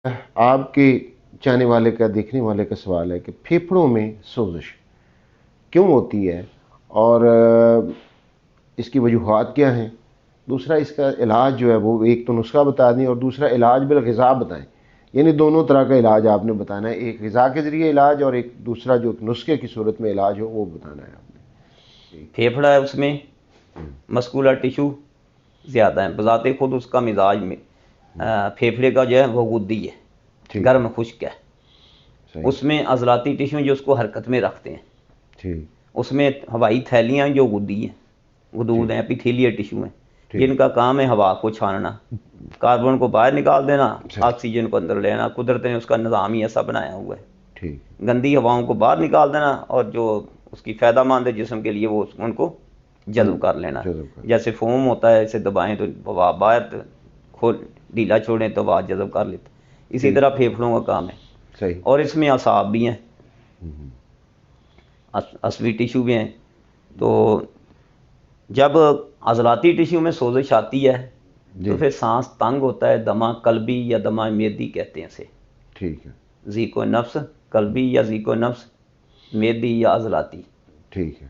آپ کے چاہنے والے کا دیکھنے والے کا سوال ہے کہ پھیپھڑوں میں سوزش کیوں ہوتی ہے اور اس کی وجوہات کیا ہیں. دوسرا اس کا علاج جو ہے وہ ایک تو نسخہ بتا دیں اور دوسرا علاج بالغذا بتائیں. یعنی دونوں طرح کا علاج آپ نے بتانا ہے، ایک غذا کے ذریعے علاج اور ایک دوسرا جو نسخے کی صورت میں علاج ہو وہ بتانا ہے آپ نے. پھیپھڑا ہے اس میں مسکولر ٹیشو زیادہ ہے، بذات خود اس کا مزاج میں پھیپھڑے کا جو ہے وہ غدی ہے، گرم خشک ہے. اس میں عضلاتی ٹیشو جو اس کو حرکت میں رکھتے ہیں، اس میں ہوائی تھیلیاں جو غدی ہیں، غدود ہیں، ایپیتھیلیل ٹیشو ہیں، جن کا کام ہے ہوا کو چھاننا، کاربن کو باہر نکال دینا، آکسیجن کو اندر لینا. قدرت نے اس کا نظام ہی ایسا بنایا ہوا ہے، گندی ہواؤں کو باہر نکال دینا اور جو اس کی فائدہ مند ہے جسم کے لیے وہ ان کو جذب کر لینا. جیسے فوم ہوتا ہے، اسے دبائیں تو ہوا باہر کھول، ڈھیلا چھوڑیں تو ہوا جذب کر لیتے. اسی طرح پھیپھڑوں کا کام ہے. اور اس میں اعصاب بھی ہیں، عصبی ٹیشو بھی ہیں. تو جب عضلاتی ٹیشو میں سوزش آتی ہے تو پھر سانس تنگ ہوتا ہے، دمہ قلبی یا دمہ میدی کہتے ہیں اسے. ٹھیک ہے. ضیق و نفس قلبی یا ضیق و نفس میدی یا عضلاتی. ٹھیک ہے.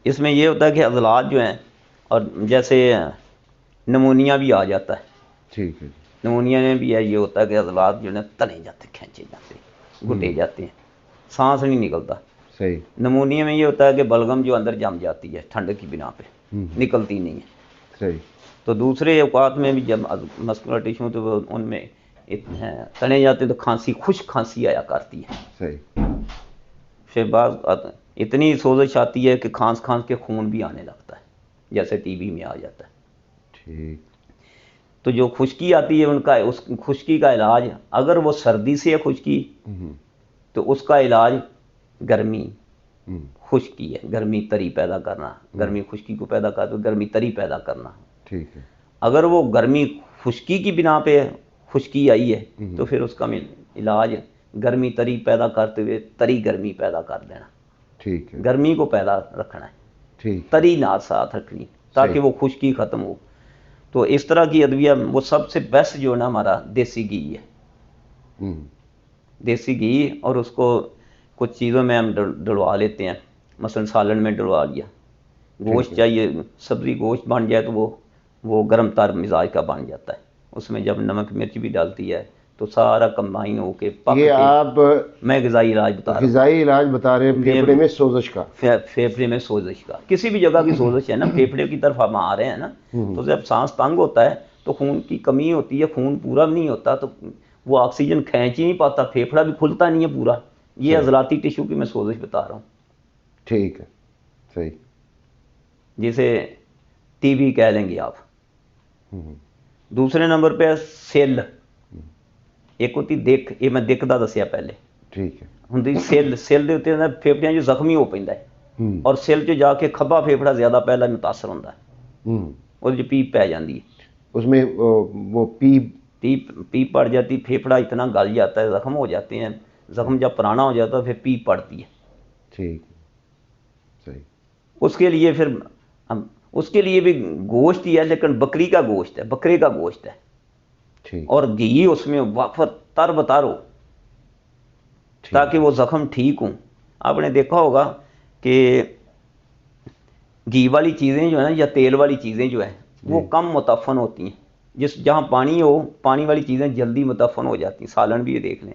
اس میں یہ ہوتا ہے کہ عضلات جو ہیں، اور جیسے نمونیا بھی آ جاتا ہے. ٹھیک ہے. نمونیا میں بھی یہ ہوتا ہے کہ عضلات جو ہے تنے جاتے، کھینچے جاتے، گھٹے جاتے ہیں، سانس نہیں نکلتا. صحیح. نمونیا میں یہ ہوتا ہے کہ بلغم جو اندر جم جاتی ہے ٹھنڈ کی بنا پہ، نکلتی نہیں ہے. صحیح. تو دوسرے اوقات میں بھی جب مسکولر ٹیشو تو ان میں تنے جاتے تو کھانسی، خشک کھانسی آیا کرتی ہے. صحیح. پھر بعض اتنی سوزش آتی ہے کہ کھانس کے خون بھی آنے لگتا ہے، جیسے ٹی بی میں آ جاتا ہے. ٹھیک. تو جو خشکی آتی ہے ان کا، اس خشکی کا علاج، اگر وہ سردی سے ہے خشکی تو اس کا علاج گرمی خشکی ہے، گرمی تری پیدا کرنا، گرمی خشکی کو پیدا کرتے گرمی تری پیدا کرنا. ٹھیک ہے. اگر وہ گرمی خشکی کی بنا پہ خشکی آئی ہے تو پھر اس کا علاج گرمی تری پیدا کرتے ہوئے تری گرمی پیدا کر دینا. ٹھیک ہے. گرمی کو پیدا رکھنا ہے، ٹھیک. تری نہ ساتھ رکھنی تاکہ وہ خشکی ختم ہو. تو اس طرح کی ادویہ وہ سب سے بیسٹ جو ہے نا ہمارا دیسی گھی ہے. دیسی گھی، اور اس کو کچھ چیزوں میں ہم ڈلوا لیتے ہیں، مثلا سالن میں ڈلوا لیا. گوشت چاہیے، سبزی گوشت بن جائے تو وہ گرم تر مزاج کا بن جاتا ہے. اس میں جب نمک مرچ بھی ڈالتی ہے تو سارا کمبائن ہو کے پک کے. آپ میں غذائی علاج بتا رہا ہوں، غذائی علاج بتا رہے ہیں پھیپھڑے میں سوزش کا. پھیپھڑے میں سوزش کا، کسی بھی جگہ کی سوزش ہے نا، پھیپھڑے کی طرف ہم آ رہے ہیں نا، تو جب سانس تنگ ہوتا ہے تو خون کی کمی ہوتی ہے، خون پورا نہیں ہوتا تو وہ آکسیجن کھینچ ہی نہیں پاتا، پھیپھڑا بھی کھلتا نہیں ہے پورا. یہ عضلاتی ٹیشو کی میں سوزش بتا رہا ہوں. ٹھیک ہے. صحیح. جسے ٹی بی کہہ لیں گے آپ. دوسرے نمبر پہ سیل، ایک ہوتی دکھ، یہ میں دکھ دا دسیا پہلے. ٹھیک ہے. ہوں سیل دے اتنے پھیپڑیاں جو زخمی ہو پیندا ہے، اور سیل چ جا کے کھبا پھیپڑا زیادہ پہلا متاثر ہوتا ہے، وہ پیپ پی جاتی ہے. اس میں وہ پیپ پڑ جاتی، پھیپڑا اتنا گل جاتا ہے، زخم ہو جاتے ہیں. زخم جب پرانا ہو جاتا ہے پھر پیپ پڑتی ہے. ٹھیک. صحیح. اس کے لیے پھر اس کے لیے بھی گوشت ہی ہے، لیکن بکری کا گوشت ہے، بکرے کا گوشت ہے. اور گھی اس میں وقت تر بتر ہو تاکہ وہ زخم ٹھیک ہوں. آپ نے دیکھا ہوگا کہ گھی والی چیزیں جو ہیں یا تیل والی چیزیں جو ہیں وہ کم متفن ہوتی ہیں. جہاں پانی ہو، پانی والی چیزیں جلدی متفن ہو جاتی ہیں. سالن بھی یہ دیکھ لیں،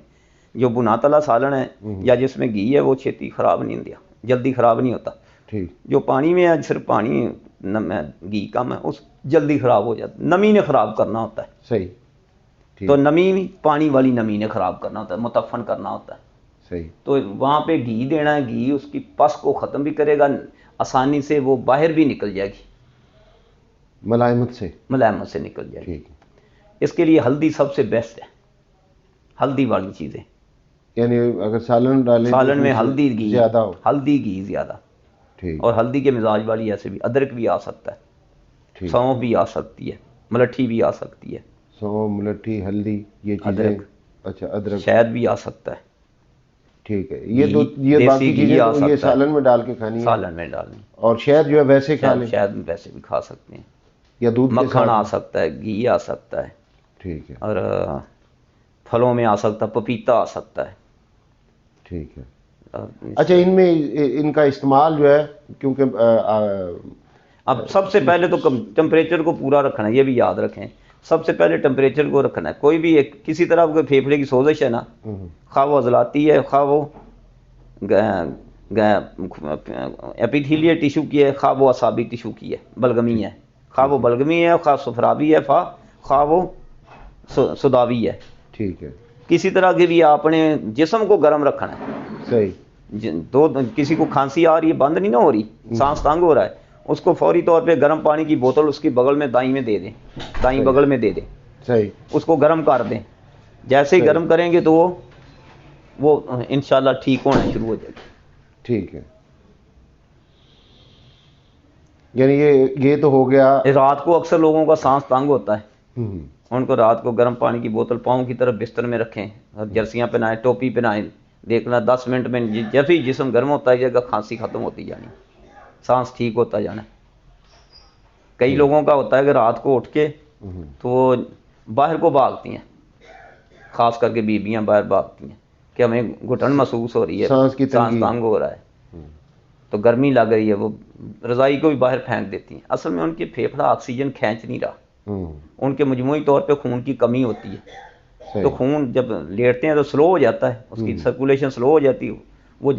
جو بنا تلا سالن ہے یا جس میں گھی ہے وہ چھیتی خراب نہیں ہوتا، جلدی خراب نہیں ہوتا. جو پانی میں ہے صرف پانی گھی کم ہے، اس جلدی خراب ہو جاتا، نمی نے خراب کرنا ہوتا ہے. صحیح. تو نمی پانی والی نمی نے خراب کرنا ہوتا ہے، متفن کرنا ہوتا ہے. صحیح. تو وہاں پہ گھی دینا ہے، گھی اس کی پس کو ختم بھی کرے گا، آسانی سے وہ باہر بھی نکل جائے گی، ملائمت سے نکل جائے گی. اس کے لیے ہلدی سب سے بیسٹ ہے، ہلدی والی چیزیں. یعنی اگر سالن ڈالیں، سالن میں ہلدی گھی زیادہ ہو، ہلدی گھی زیادہ. اور ہلدی کے مزاج والی ایسے بھی ادرک بھی آ سکتا ہے، سونف بھی آ سکتی ہے، ملٹھی بھی آ سکتی ہے. سونف، ملٹھی، ہلدی، یہ چیزیں. ادرک. اچھا، ادرک، شہد بھی آ سکتا ہے. ٹھیک ہے. یہ باقی چیزیں تو یہ سالن میں ڈال کے کھانی ہے، سالن میں ڈالنی. اور شہد جو ہے ویسے کھا لیں، شہد ویسے بھی کھا سکتے ہیں، یا دودھ کے مکھن ساتھ. آ سکتا ہے، گھی آ سکتا ہے. ٹھیک ہے. اور پھلوں میں آ سکتا ہے، پپیتا آ سکتا ہے. ٹھیک ہے. اچھا، ان میں ان کا استعمال جو ہے، کیونکہ اب سب سے پہلے تو ٹمپریچر کو پورا رکھنا ہے، یہ بھی یاد رکھیں. سب سے پہلے ٹمپریچر کو رکھنا ہے. کوئی بھی کسی طرح کوئی پھیپھڑے کی سوزش ہے نا، خواہ وہ عضلاتی ہے، خواہ وہ ایپیتھیلیل ٹیشو کی ہے، خواہ وہ اعصابی ٹیشو کی ہے، بلغمی ہے، خواہ وہ بلغمی ہے، خواہ صفراوی ہے، خواہ وہ سداوی ہے. ٹھیک ہے. کسی طرح کے بھی آپ نے جسم کو گرم رکھنا ہے. صحیح. کسی کو کھانسی آ رہی ہے، بند نہیں نہ ہو رہی، سانس تنگ ہو رہا ہے، اس کو فوری طور پہ گرم پانی کی بوتل اس کی بغل میں دائیں میں دے دیں، دائیں بغل میں دے دیں. صحیح. اس کو گرم کر دیں. جیسے ہی گرم کریں گے تو وہ انشاءاللہ ٹھیک ہونا شروع ہو جائے گی. ٹھیک ہے. یعنی یہ تو ہو گیا. رات کو اکثر لوگوں کا سانس تنگ ہوتا ہے، ان کو رات کو گرم پانی کی بوتل پاؤں کی طرف بستر میں رکھیں، اور جرسیاں پہنائیں، ٹوپی پہنائیں. دیکھنا 10 منٹ میں جب ہی جسم گرم ہوتا ہے جگہ کھانسی ختم ہوتی جانی، سانس ٹھیک ہوتا جانا. کئی لوگوں کا ہوتا ہے کہ رات کو اٹھ کے تو وہ باہر کو بھاگتی ہیں، خاص کر کے بیویاں باہر بھاگتی ہیں کہ ہمیں گھٹن محسوس ہو رہی ہے، سانس تنگ ہو رہا ہے، تو گرمی لگ رہی ہے، وہ رضائی کو بھی باہر پھینک دیتی ہیں. اصل میں ان کے پھیپھڑا آکسیجن کھینچ نہیں رہا، ان کے مجموعی طور پہ خون کی کمی ہوتی ہے. تو خون جب لیٹتے ہیں تو سلو ہو جاتا ہے، اس کی سرکولیشن سلو ہو جاتی ہے، وہ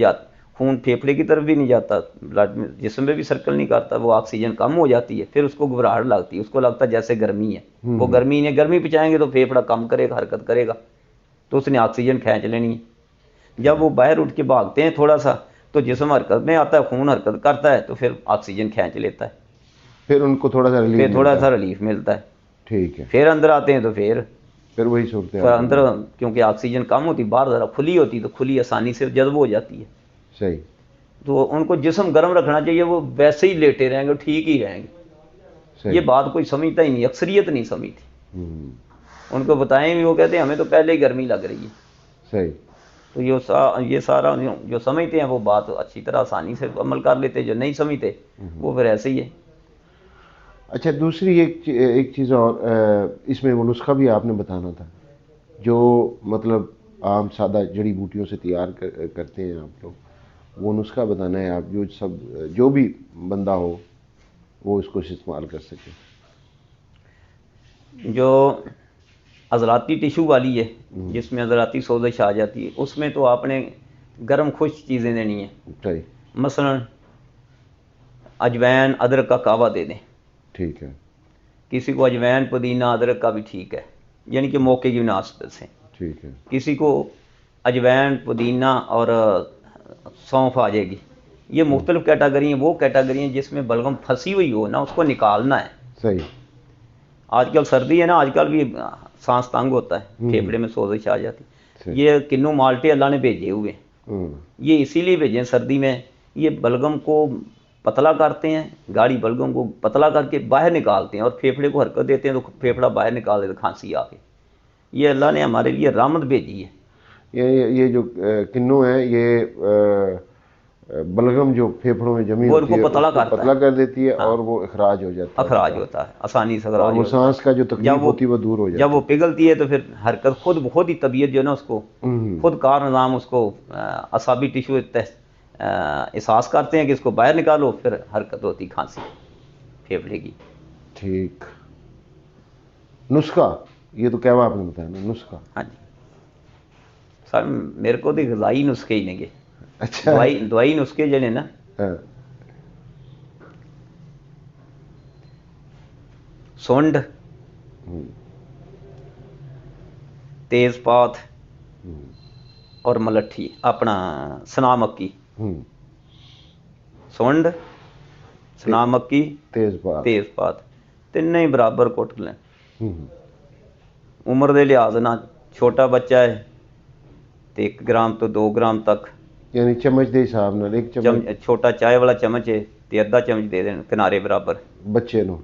خون پھیپھڑے کی طرف بھی نہیں جاتا، بلڈ میں جسم میں بھی سرکل نہیں کرتا، وہ آکسیجن کم ہو جاتی ہے، پھر اس کو گھبراہٹ لگتی ہے، اس کو لگتا ہے جیسے گرمی ہے. وہ گرمی پچائیں گے تو پھیپھڑا کم کرے گا، حرکت کرے گا، تو اس نے آکسیجن کھینچ لینی ہے. جب وہ باہر اٹھ کے بھاگتے ہیں تھوڑا سا تو جسم حرکت میں آتا ہے، خون حرکت کرتا ہے، تو پھر آکسیجن کھینچ لیتا ہے، پھر ان کو تھوڑا سا ریلیف ملتا ہے. ٹھیک ہے. پھر اندر آتے ہیں تو پھر وہی صورت اندر، کیونکہ آکسیجن کم ہوتی، باہر ذرا کھلی ہوتی تو کھلی آسانی سے جذب ہو جاتی ہے. صحیح. تو ان کو جسم گرم رکھنا چاہیے، وہ ویسے ہی لیٹے رہیں گے، ٹھیک ہی رہیں گے. یہ بات کوئی سمجھتا ہی نہیں، اکثریت نہیں سمجھتی. ان کو بتائیں بھی، وہ کہتے ہیں ہمیں تو پہلے ہی گرمی لگ رہی ہے. صحیح. تو یہ سارا جو سمجھتے ہیں وہ بات اچھی طرح آسانی سے عمل کر لیتے، جو نہیں سمجھتے وہ پھر ایسے ہی ہے. اچھا، دوسری ایک چیز اور اس میں وہ نسخہ بھی آپ نے بتانا تھا، جو مطلب عام سادہ جڑی بوٹیوں سے تیار کرتے ہیں آپ لوگ، وہ نسخہ بتانا ہے آپ، جو بھی بندہ ہو وہ اس کو استعمال کر سکے. جو عضلاتی ٹیشو والی ہے، جس میں عضلاتی سوزش آ جاتی ہے، اس میں تو آپ نے گرم خشک چیزیں دینی ہیں. صحیح. مثلا اجوین ادرک کا کعوہ دے دیں. ٹھیک ہے. کسی کو اجوین پودینہ ادرک کا بھی ٹھیک ہے، یعنی کہ موقع کی مناسبت سے. ٹھیک ہے. کسی کو اجوین پودینہ اور سونف آ جائے گی. یہ مختلف کیٹاگری ہیں، وہ کیٹاگری ہیں جس میں بلغم پھنسی ہوئی ہو نا، اس کو نکالنا ہے. صحیح. آج کل سردی ہے نا، آج کل بھی سانس تنگ ہوتا ہے، پھیپھڑے میں سوزش آ جاتی. یہ کنو مالٹے اللہ نے بھیجے ہوئے، یہ اسی لیے بھیجے ہیں سردی میں. یہ بلغم کو پتلا کرتے ہیں، گاڑی بلغم کو پتلا کر کے باہر نکالتے ہیں، اور پھیپھڑے کو حرکت دیتے ہیں تو پھیپھڑا باہر نکال دیتے کھانسی آ کے. یہ اللہ نے ہمارے لیے رحمت بھیجی ہے. یہ جو کنو ہے، یہ بلغم جو پھیپھڑوں میں جمی ہوتی ہے، پتلا کر دیتی ہے، اور وہ اخراج ہو جاتا ہے. اخراج ہوتا ہے، آسانی سے اخراج اور وہ سانس کا جو تکلیف ہوتی ہے وہ دور ہو جاتی ہے. جب وہ پگھلتی ہے تو پھر حرکت خود ہی طبیعت جو ہے نا، اس کو خود کار نظام اس کو اعصابی ٹیشو احساس کرتے ہیں کہ اس کو باہر نکالو، پھر حرکت ہوتی کھانسی پھیپھڑے کی. ٹھیک. نسخہ یہ تو کیا آپ نے بتایا نا، نسخہ. ہاں جی سر، میرے کو تو غذائی نسخے ہی نہیں گے. اچھا. دوائی نسخے جڑے نا، سونڈ، تیز پات اور ملٹھی، اپنا سنا مکی. سونڈ، سنا مکی، تیز پات، تینوں ہی برابر کٹ لیں. عمر دے لحاظ نہ چھوٹا بچہ ہے تو 1 گرام تو 2 گرام تک، یعنی چمچ دے حساب نال ایک چمچ. چھوٹا چائے والا چمچ ہے تو آدھا چمچ دے دیں کنارے برابر بچے نو.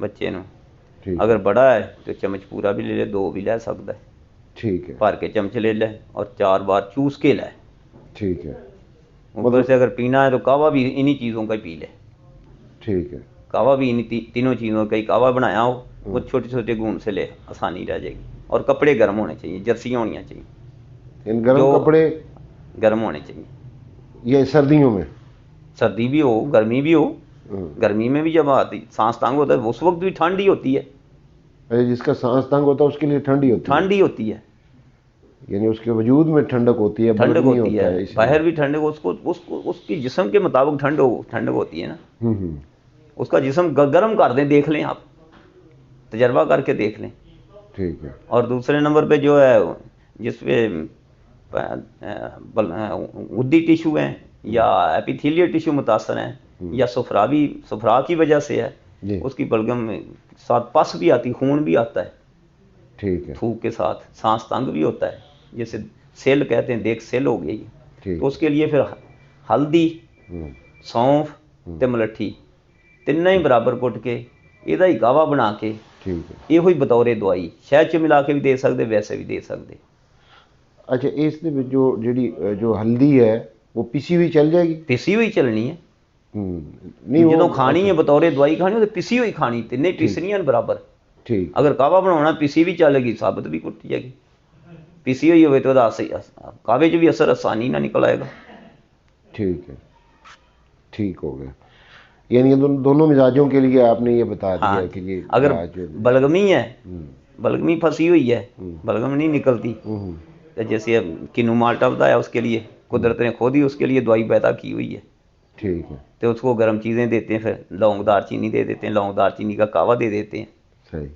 اگر بڑا ہے تو چمچ پورا بھی لے لے، 2 بھی لے سکتا ہے. ٹھیک ہے. بھر کے چمچ لے لے اور 4 بار چوس کے لے. ٹھیک ہے. اوپر سے اگر پینا ہے تو کعوہ بھی انہی چیزوں کا ہی پی لے. ٹھیک ہے. کعوہ بھی انہی تینوں چیزوں کا ہی کعوہ بنایا ہو، وہ چھوٹے چھوٹے گھون سے لے، آسانی رہ جائے گی. اور کپڑے گرم ہونے چاہیے, جرسیاں ہونی چاہیے, ان گرم کپڑے گرم ہونے چاہیے. یہ سردیوں میں, سردی بھی ہو گرمی بھی ہو, گرمی میں بھی جب آتی سانس تانگ ہوتا ہے اس وقت بھی ٹھنڈ ہی ہوتی ہے. جس کا سانس تنگ ہوتا ہے اس کے لیے ٹھنڈی ہوتی ہے, ٹھنڈ ہی ہوتی ہے, یعنی اس کے وجود میں ٹھنڈک ہوتی ہے, ٹھنڈک نہیں ہوتی ہوتا ہے, باہر بھی ٹھنڈک, اس کی جسم کے مطابق ٹھنڈک ہوتی ہے نا. اس کا جسم گرم کر دیں, دیکھ لیں آپ, تجربہ کر کے دیکھ لیں. ٹھیک ہے. اور دوسرے نمبر پہ جو ہے جس پہ غدی ٹیشو ہیں یا ایپیتھیلیل ٹیشو متاثر ہیں یا صفرا کی وجہ سے ہے, اس کی بلغم میں ساتھ پس بھی آتی, خون بھی آتا ہے, ٹھیک ہے, تھوک کے ساتھ سانس تنگ بھی ہوتا ہے, جیسے سیل کہتے ہیں, دیکھ سیل ہو گئی. تو اس کے لیے پھر ہلدی, سونف تے ملٹھی تینوں ہی برابر کٹ کے یہ ہی گاوا بنا کے یہ ہوئی بطور دوائی شہد چ ملا کے بھی دے سکتے, ویسے بھی دے سکتے. اچھا, اس جو ہلدی ہے وہ پسی ہوئی چل جائے گی؟ پسی ہوئی چلنی ہے, نہیں جدو کھانی ہے بطور دوائی کھانی تو پسی ہوئی کھانی, تین پیسنیاں برابر. ٹھیک, اگر کعوہ بنانا پسی بھی چلے گی, ثابت بھی کٹ جائے گی. پسی ہوئی ہوئے تو کعوے چ بھی اثر آسانی نہ نکل آئے گا. ٹھیک ہے, ٹھیک ہو گیا. یعنی دونوں مزاجوں کے لیے آپ نے یہ بتا دیا کہ یہ اگر بلغمی ہے, بلغمی پھنسی ہوئی ہے, بلغم نہیں نکلتی, جیسے کنو مالٹا بتایا اس کے لیے قدرت نے خود ہی اس کے لیے دوائی پیدا کی ہوئی ہے. ٹھیک ہے, تو اس کو گرم چیزیں دیتے ہیں, پھر لونگ دار چینی دے دیتے ہیں, لونگ دار چینی کا کعوہ دے دیتے ہیں. صحیح.